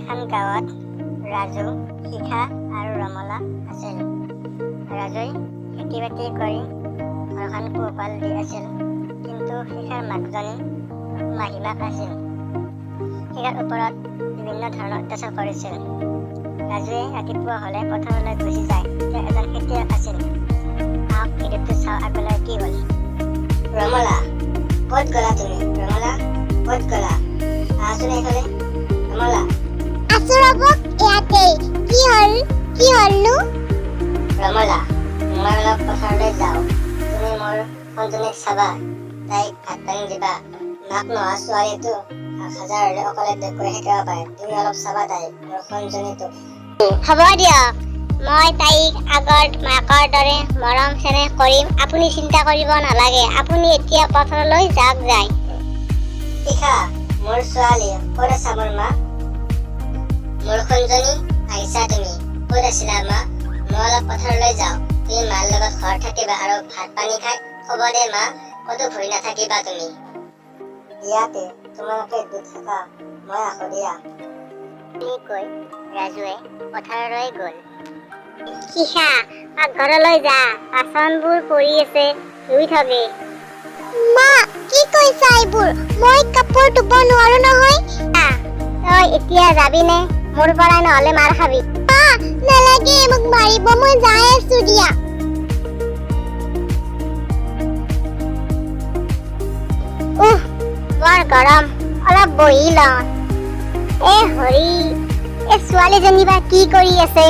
এখন গাঁৱত ৰাজু, শিখা আৰু ৰমলা আছিল। ৰাজুই খেতি বাতি কৰি ঘৰখন পোহপাল দি আছিল, কিন্তু শিখাৰ মাকজনী মাহীমাক আছিল। শিখাৰ ওপৰত বিভিন্ন ধৰণৰ অত্যাচাৰ কৰিছিল। ৰাজুৱে ৰাতিপুৱা হ'লে পথাৰলৈ গুচি যায়। তেওঁ এজন খেতিয়ক আছিল। আহক ভিডিঅ'টো চাওঁ আগলৈ কি হ'ল। ৰমলা, ক'ত গ'লা তুমি? ৰমলা, ক'ত গ'লা? আহাচোন এইফালে। ৰমলা, আছো ৰ'ব ইয়াতেই। কি হ'লনো? ৰমলা, মই অলপ পথাৰলৈ যাওঁ। তুমি মোৰ সন্তানীক চাবা, তাইক ভাত পানী দিবা। মাক নোহোৱা ছোৱালীটো হাজাৰ হ'লে অকলে কৰি শিকাব পাৰে। তুমি অলপ চাবা তাইক, মোৰ সন্তানীটোক। হ'ব দিয়ক, মই তাইক আগৰ মাকৰ দৰে মৰম চেনেহ কৰিম। আপুনি চিন্তা কৰিব নালাগে। আপুনি এতিয়া পথাৰলৈ যাওক যায়। শিখা, মোৰ ছোৱালী ক'ত আছা মোৰ মা? মোৰ সন্তানী, আহিছা তুমি? ক'ত আছিলা মা? মই অলপ পথাৰলৈ যাওঁ। তুমি মাৰ লগত ঘৰত থাকিবা আৰু ভাত পানী খাই শুব দে মা। ক'তো ঘূৰি নাথাকিবা তুমি। ইয়াতে তোমালোকে দুখ থাকা, মই আহো দিয়া। বুলি কৈ ৰাজুৱে পথাৰলৈ গ'ল। শিখা, ঘৰলৈ যা, বাচনবোৰ পৰি আছে, ধুই থবি। মা, কি কৈছা এইবোৰ? মই কাপোৰ ধুব নোৱাৰো নহয়। তই এতিয়া যাবিনে? মোৰ পৰাই নহ'লে মাৰ খাবি। মা, নালাগে মোক মাৰিব, মই যাই আছো দিয়া। বৰ গৰম, অলপ বহি লওঁ। হৰি, এই ছোৱালীজনী বা কি কৰি আছে?